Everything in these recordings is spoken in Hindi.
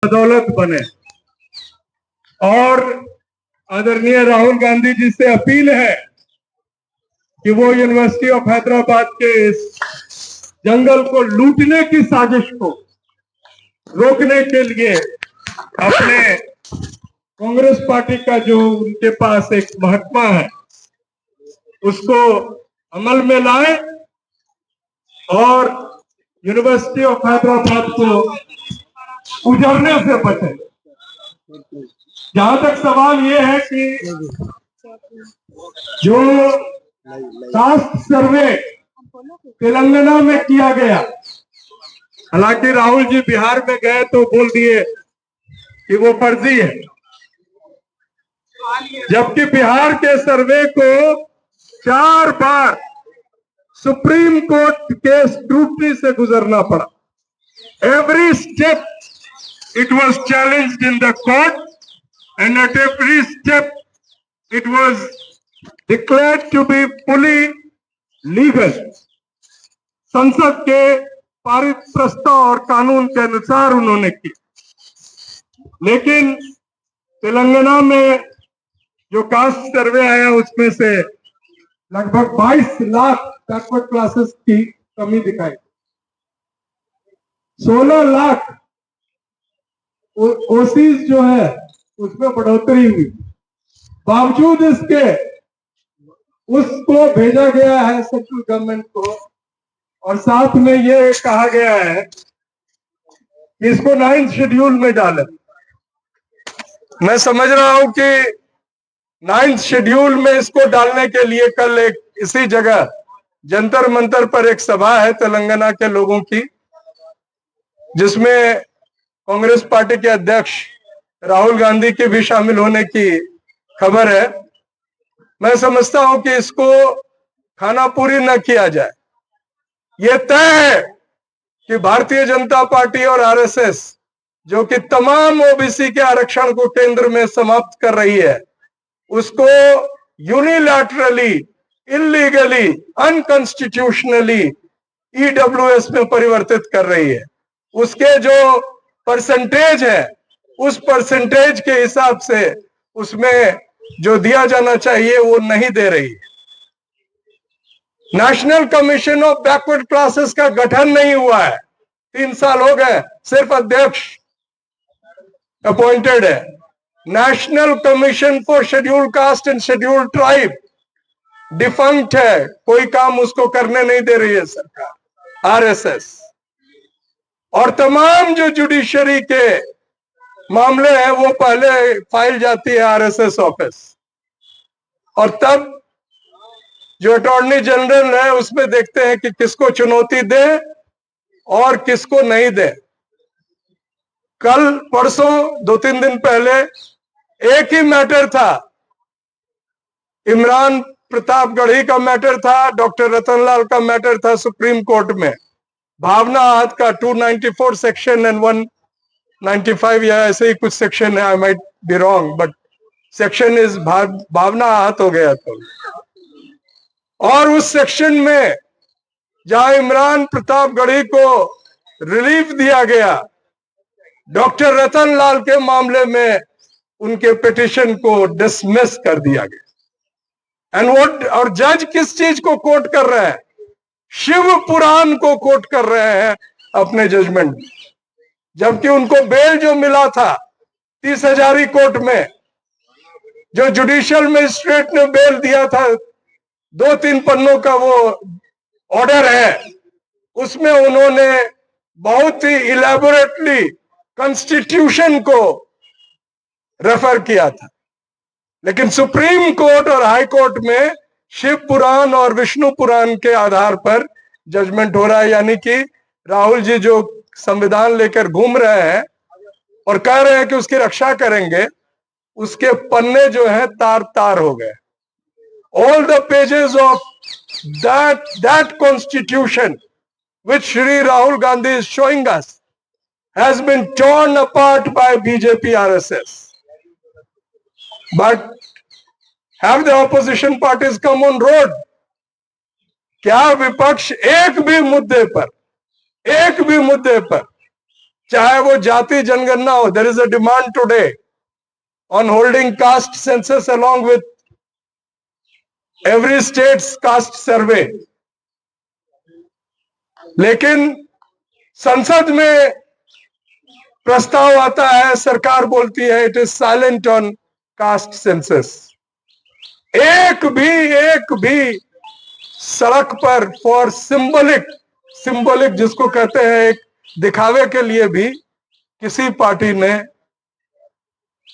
बदौलत बने। और आदरणीय राहुल गांधी जी से अपील है कि वो यूनिवर्सिटी ऑफ हैदराबाद के इस जंगल को लूटने की साजिश को रोकने के लिए अपने कांग्रेस पार्टी का जो उनके पास एक महत्व है उसको अमल में लाए और यूनिवर्सिटी ऑफ हैदराबाद को उजड़ने से बचे। जहां तक सवाल ये है कि जो कास्ट सर्वे तेलंगाना में किया गया, हालांकि राहुल जी बिहार में गए तो बोल दिए कि वो फर्जी है, जबकि बिहार के सर्वे को 4 बार सुप्रीम कोर्ट के स्क्रूटनी से गुजरना पड़ा। Every step it was challenged in the court and at every step it was declared to be fully legal. संसद के पारित प्रस्ताव और कानून के अनुसार उन्होंने की, लेकिन तेलंगाना में जो कास्ट सर्वे आया उसमें से लगभग 22 लाख बैकवर्ड क्लासेस की कमी दिखाई, 16 लाख ओसीज जो है उसमें बढ़ोतरी हुई। बावजूद इसके उसको भेजा गया है सेंट्रल गवर्नमेंट को और साथ में ये कहा गया है कि इसको 9th शेड्यूल में डालें। मैं समझ रहा हूं कि 9th शेड्यूल में इसको डालने के लिए कल एक इसी जगह जंतर मंतर पर एक सभा है तेलंगाना के लोगों की, जिसमें कांग्रेस पार्टी के अध्यक्ष राहुल गांधी के भी शामिल होने की खबर है। मैं समझता हूं कि इसको खानापुरी न किया जाए। यह तय है कि भारतीय जनता पार्टी और आरएसएस जो कि तमाम ओबीसी के आरक्षण को केंद्र में समाप्त कर रही है, उसको यूनिलैटरली, इलीगली, अनकॉन्स्टिट्यूशनली ईडब्ल्यूएस में परिवर्तित कर रही है। उसके जो परसेंटेज है उस परसेंटेज के हिसाब से उसमें जो दिया जाना चाहिए वो नहीं दे रही है। National commission of backward classes का गठन नहीं हुआ है, 3 साल हो गए, सिर्फ अध्यक्ष अपॉइंटेड है। National commission for scheduled caste and scheduled tribe defunct है, कोई काम उसको करने नहीं दे रही है सरकार, आरएसएस। और तमाम जो जुडिशरी के मामले हैं वो पहले फाइल जाती है आरएसएस ऑफिस, और तब जो अटॉर्नी जनरल है उसमें देखते हैं कि किसको चुनौती दे और किसको नहीं दे। कल परसों 2-3 दिन पहले एक ही मैटर था, इमरान प्रतापगढ़ी का मैटर था, डॉक्टर रतनलाल का मैटर था सुप्रीम कोर्ट में। भावना आहत का 294 सेक्शन एंड 195 या ऐसे ही कुछ सेक्शन है, I might be wrong, but section is भावना आहत हो गया तो। और उस सेक्शन में जहां इमरान प्रतापगढ़ी को रिलीफ दिया गया, डॉक्टर रतनलाल के मामले में उनके पिटीशन को डिसमिस कर दिया गया। एंड व्हाट, और जज किस चीज को कोट कर रहे हैं? शिव पुराण को कोट कर रहे हैं अपने जजमेंट में, जबकि उनको बेल जो मिला था 30,000 कोर्ट में, जो जुडिशियल मजिस्ट्रेट ने बेल दिया था, 2-3 पन्नों का वो ऑर्डर है, उसमें उन्होंने बहुत ही इलेबोरेटली कॉन्स्टिट्यूशन को रेफर किया था। लेकिन सुप्रीम कोर्ट और हाई कोर्ट में शिव पुराण और विष्णु पुराण के आधार पर जजमेंट हो रहा है। यानी कि राहुल जी जो संविधान लेकर घूम रहे हैं और कह रहे हैं कि उसकी रक्षा करेंगे, उसके पन्ने जो हैं तार तार हो गए। All the pages of that constitution which Shri Rahul Gandhi is showing us has been torn apart by BJP RSS. But have the opposition parties come on road? क्या विपक्ष एक भी मुद्दे पर चाहे वो जाति जनगणना हो. There is a demand today on holding caste census along with every states caste survey. लेकिन संसद में प्रस्ताव आता है, सरकार बोलती है it is silent on caste census. एक भी सड़क पर फॉर सिंबलिक जिसको कहते हैं एक दिखावे के लिए भी किसी पार्टी ने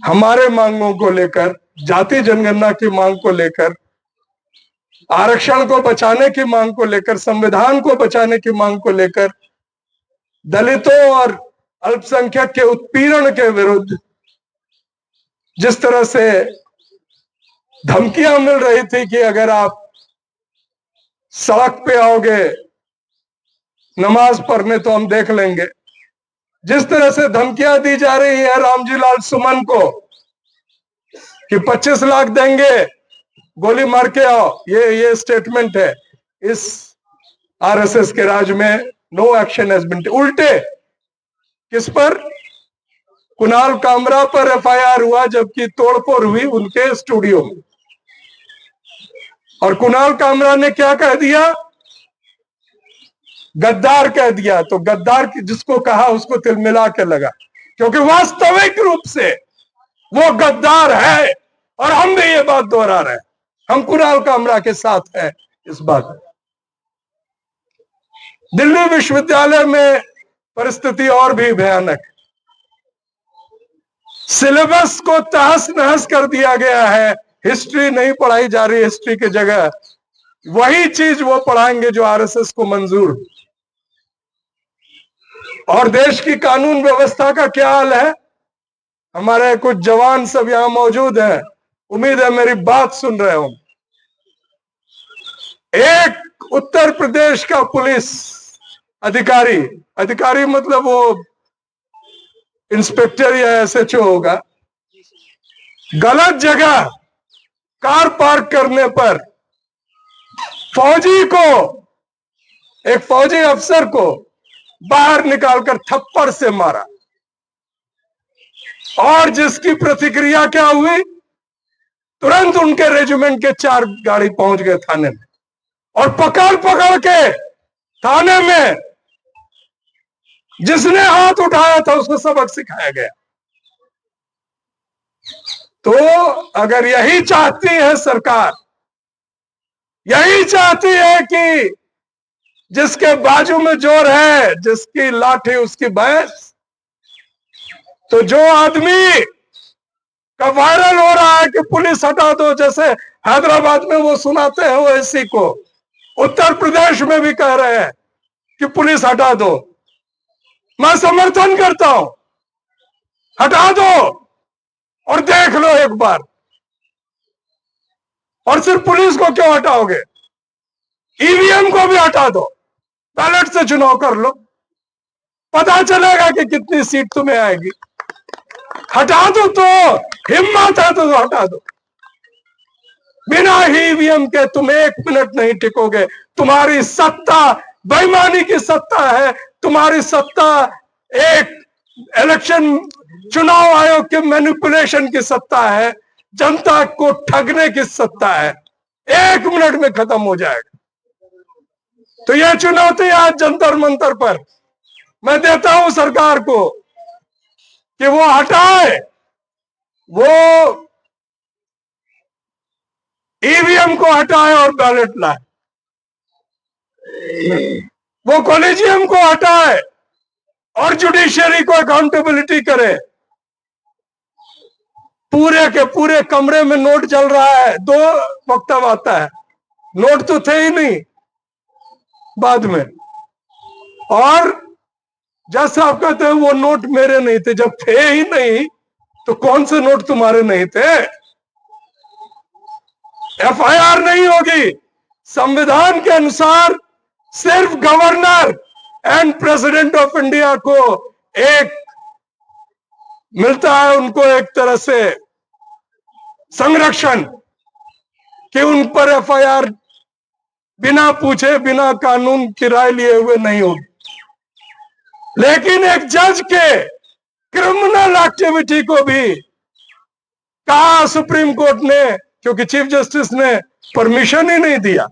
हमारे मांगों को लेकर, जाति जनगणना की मांग को लेकर, आरक्षण को बचाने की मांग को लेकर, संविधान को बचाने की मांग को लेकर, दलितों और अल्पसंख्यक के उत्पीड़न के विरुद्ध जिस तरह से धमकियां मिल रही थी कि अगर आप सड़क पे आओगे नमाज पढ़ने तो हम देख लेंगे, जिस तरह से धमकियां दी जा रही है रामजी लाल सुमन को कि 25 लाख देंगे, गोली मार के आओ, ये स्टेटमेंट है. इस आरएसएस के राज में नो एक्शन हैज बीन. उल्टे किस पर? कुणाल कामरा पर एफआईआर हुआ जबकि तोड़फोड़ हुई उनके स्टूडियो में. और कुणाल कामरा ने क्या कह दिया? गद्दार कह दिया. तो गद्दार जिसको कहा उसको तिलमिला के लगा, क्योंकि वास्तविक रूप से वो गद्दार है. और हम भी ये बात दोहरा रहे हैं, हम कुणाल कामरा के साथ हैं इस बात में. दिल्ली विश्वविद्यालय में परिस्थिति और भी भयानक. सिलेबस को तहस नहस कर दिया गया है. हिस्ट्री नहीं पढ़ाई जा रही. हिस्ट्री की जगह वही चीज वो पढ़ाएंगे जो आरएसएस को मंजूर. और देश की कानून व्यवस्था का क्या हाल है? हमारे कुछ जवान सब यहां मौजूद हैं, उम्मीद है मेरी बात सुन रहे हो. एक उत्तर प्रदेश का पुलिस अधिकारी मतलब वो इंस्पेक्टर या एसएचओ होगा, गलत जगह कार पार्क करने पर एक फौजी अफसर को बाहर निकालकर थप्पड़ से मारा. और जिसकी प्रतिक्रिया क्या हुई? तुरंत उनके रेजिमेंट के 4 गाड़ी पहुंच गए थाने में और पकड़ के थाने में जिसने हाथ उठाया था उसको सबक सिखाया गया. तो अगर यही चाहती है सरकार, यही चाहती है कि जिसके बाजू में जोर है, जिसकी लाठी उसकी भैंस, तो जो आदमी का वायरल हो रहा है कि पुलिस हटा दो, जैसे हैदराबाद में वो सुनाते हैं ओवैसी को, उत्तर प्रदेश में भी कह रहे हैं कि पुलिस हटा दो. मैं समर्थन करता हूं, हटा दो और देख लो एक बार. और सिर्फ पुलिस को क्यों हटाओगे? ईवीएम को भी हटा दो, बैलेट से चुनाव कर लो, पता चलेगा कि कितनी सीट तुम्हें आएगी. हटा दो, तो हिम्मत है तो हटा दो. बिना ईवीएम के तुम 1 मिनट नहीं टिकोगे. तुम्हारी सत्ता बेईमानी की सत्ता है. तुम्हारी सत्ता एक इलेक्शन चुनाव आयोग के मैनिपुलेशन की सत्ता है. जनता को ठगने की सत्ता है. 1 मिनट में खत्म हो जाएगा. तो यह चुनौती आज जंतर मंतर पर मैं देता हूं सरकार को कि वो हटाए, वो ईवीएम को हटाए और बैलेट लाए, वो कॉलेजियम को हटाए और जुडिशियरी को अकाउंटेबिलिटी करे. पूरे के पूरे कमरे में नोट चल रहा है. 2 वक्तव्य आता है, नोट तो थे ही नहीं बाद में. और जज साहब कहते हैं वो नोट मेरे नहीं थे. जब थे ही नहीं तो कौन से नोट तुम्हारे नहीं थे? एफआईआर नहीं होगी. संविधान के अनुसार सिर्फ governor and president of India को एक मिलता है, उनको एक तरह से संरक्षण, कि उन पर एफआईआर बिना पूछे, बिना कानून की राय लिए हुए नहीं होगी. लेकिन एक जज के क्रिमिनल एक्टिविटी को भी कहा सुप्रीम कोर्ट ने, क्योंकि चीफ जस्टिस ने परमिशन ही नहीं दिया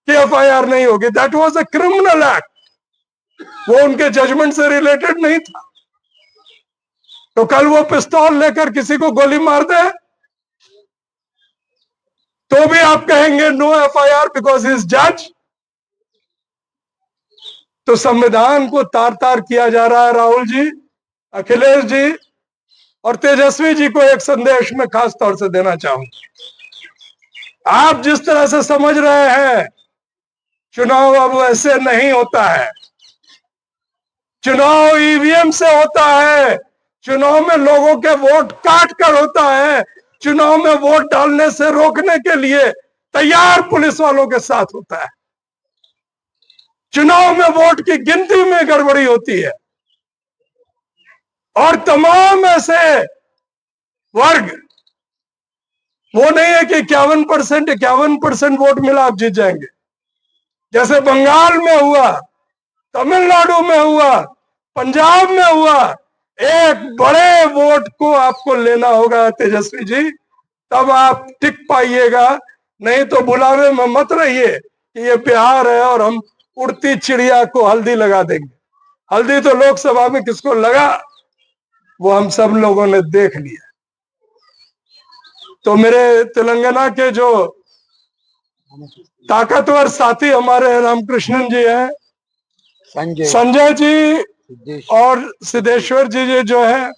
कि एफआईआर नहीं होगी। That was a criminal act, वो उनके जजमेंट से रिलेटेड नहीं था। तो कल वो पिस्तौल लेकर किसी को गोली मार दे तो भी आप कहेंगे no FIR because he is जज। तो संविधान को तार तार किया जा रहा है। राहुल जी, अखिलेश जी और तेजस्वी जी को एक संदेश में खास तौर से देना चाहूंगा। आप जिस तरह से समझ रहे हैं चुनाव अब वैसे नहीं होता है। चुनाव ईवीएम से होता है। चुनाव में लोगों के वोट काट कर होता है। चुनाव में वोट डालने से रोकने के लिए तैयार पुलिस वालों के साथ होता है। चुनाव में वोट की गिनती में गड़बड़ी होती है और तमाम ऐसे वर्ग, वो नहीं है कि 51% वोट मिला आप जीत जाएंगे। जैसे बंगाल में हुआ, तमिलनाडु में हुआ, पंजाब में हुआ, एक बड़े वोट को आपको लेना होगा तेजस्वी जी, तब आप टिक पाइएगा। नहीं तो बुलावे में मत रहिए कि ये बिहार है और हम उड़ती चिड़िया को हल्दी लगा देंगे। हल्दी तो लोकसभा में किसको लगा वो हम सब लोगों ने देख लिया। तो मेरे तेलंगाना के जो ताकतवर साथी हमारे रामकृष्णन जी हैं, संजय जी और सिद्धेश्वर जी जो है,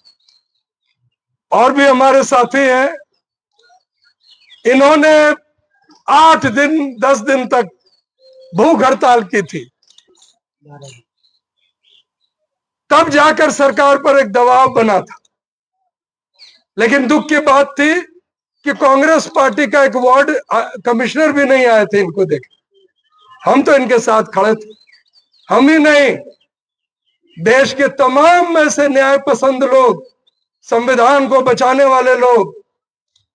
और भी हमारे साथी हैं, इन्होंने 8 दिन 10 दिन तक भूख हड़ताल की थी। तब जाकर सरकार पर एक दबाव बना था। लेकिन दुख की बात थी कि कांग्रेस पार्टी का एक वार्ड कमिश्नर भी नहीं आए थे इनको देख। हम तो इनके साथ खड़े थे। हम ही नहीं, देश के तमाम ऐसे न्याय पसंद लोग, संविधान को बचाने वाले लोग,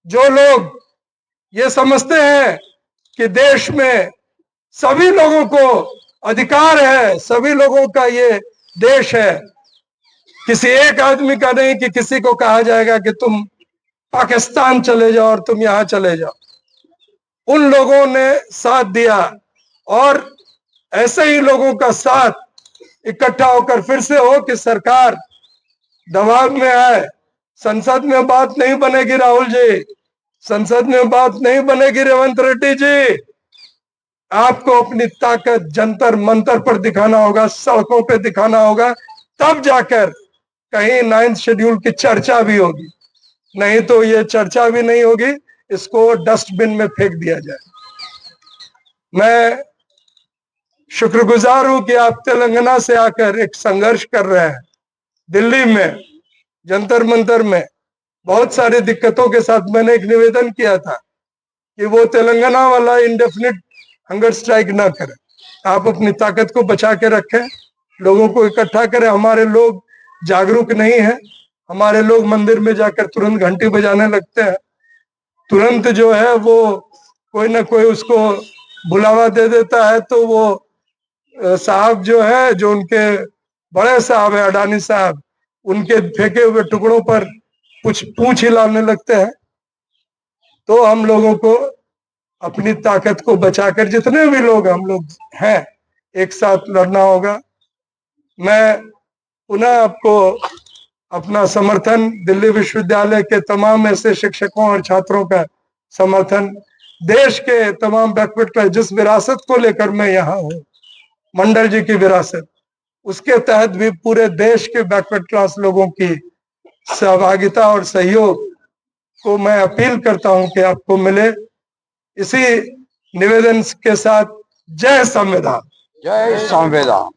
जो लोग ये समझते हैं कि देश में सभी लोगों को अधिकार है, सभी लोगों का ये देश है, किसी एक आदमी का नहीं कि किसी को कहा जाएगा कि तुम पाकिस्तान चले जाओ और तुम यहां चले जाओ। उन लोगों ने साथ दिया और ऐसे ही लोगों का साथ इकट्ठा होकर फिर से हो कि सरकार दबाव में आए। संसद में बात नहीं बनेगी राहुल जी, संसद में बात नहीं बनेगी रेवंत रेड्डी जी। आपको अपनी ताकत जंतर मंतर पर दिखाना होगा, सड़कों पे दिखाना होगा, तब जाकर कहीं 9th शेड्यूल की चर्चा भी होगी। नहीं तो ये चर्चा भी नहीं होगी, इसको डस्टबिन में फेंक दिया जाए। मैं शुक्रगुजार हूं कि आप तेलंगाना से आकर एक संघर्ष कर रहे हैं। दिल्ली में जंतर मंतर में बहुत सारी दिक्कतों के साथ मैंने एक निवेदन किया था कि वो तेलंगाना वाला इंडेफिनिट हंगर स्ट्राइक ना करें। आप अपनी ताकत को बचा के रखें, लोगों को इकट्ठा करें। हमारे लोग जागरूक नहीं है। हमारे लोग मंदिर में जाकर तुरंत घंटी बजाने लगते हैं, तुरंत जो है वो कोई ना कोई उसको बुलावा दे देता है, तो वो साहब जो है, जो उनके बड़े साहब है अडानी साहब, उनके फेंके हुए टुकड़ों पर कुछ पूंछ हिलाने लगते हैं। तो हम लोगों को अपनी ताकत को बचाकर, जितने भी लोग हम लोग हैं, एक साथ लड़ना होगा। मैं पुनः आपको अपना समर्थन, दिल्ली विश्वविद्यालय के तमाम ऐसे शिक्षकों और छात्रों का समर्थन, देश के तमाम बैकवर्ड क्लास, जिस विरासत को लेकर मैं यहाँ हूँ, मंडल जी की विरासत, उसके तहत भी पूरे देश के बैकवर्ड क्लास लोगों की सहभागिता और सहयोग को मैं अपील करता हूं कि आपको मिले। इसी निवेदन के साथ जय संविधान। जय संविधान।